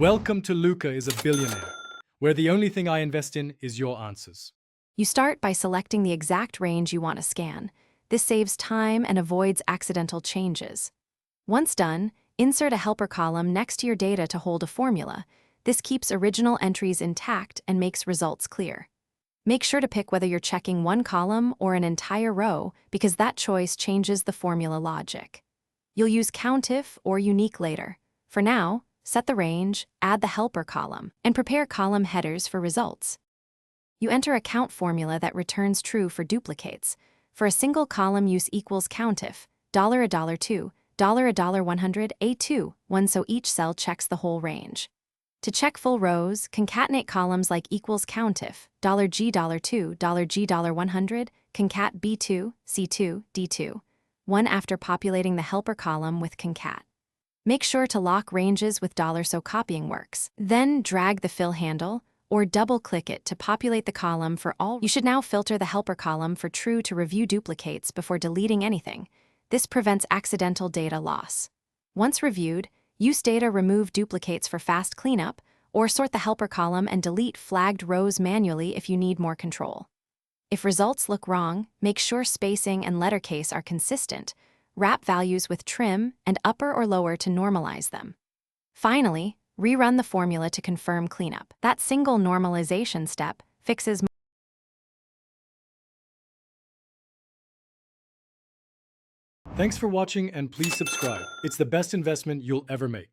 Welcome to Luca is a Billionaire, where the only thing I invest in is your answers. You start by selecting the exact range you want to scan. This saves time and avoids accidental changes. Once done, insert a helper column next to your data to hold a formula. This keeps original entries intact and makes results clear. Make sure to pick whether you're checking one column or an entire row, because that choice changes the formula logic. You'll use COUNTIF or unique later. For now, set the range, add the helper column, and prepare column headers for results. You enter a count formula that returns true for duplicates. For a single column, use equals COUNTIF, $1, $2, $1, $100, A2, 1, so each cell checks the whole range. To check full rows, concatenate columns like equals COUNTIF, $G, $2, $G, $100, concat B2, C2, D2, 1 after populating the helper column with concat. Make sure to lock ranges with $, so copying works. Then drag the fill handle, or double-click it to populate the column for all. You should now filter the helper column for true to review duplicates before deleting anything. This prevents accidental data loss. Once reviewed, use data remove duplicates for fast cleanup, or sort the helper column and delete flagged rows manually if you need more control. If results look wrong, make sure spacing and lettercase are consistent. Wrap values with trim and upper or lower to normalize them. Finally, rerun the formula to confirm cleanup. That single normalization step fixes. Thanks for watching and please subscribe. It's the best investment you'll ever make.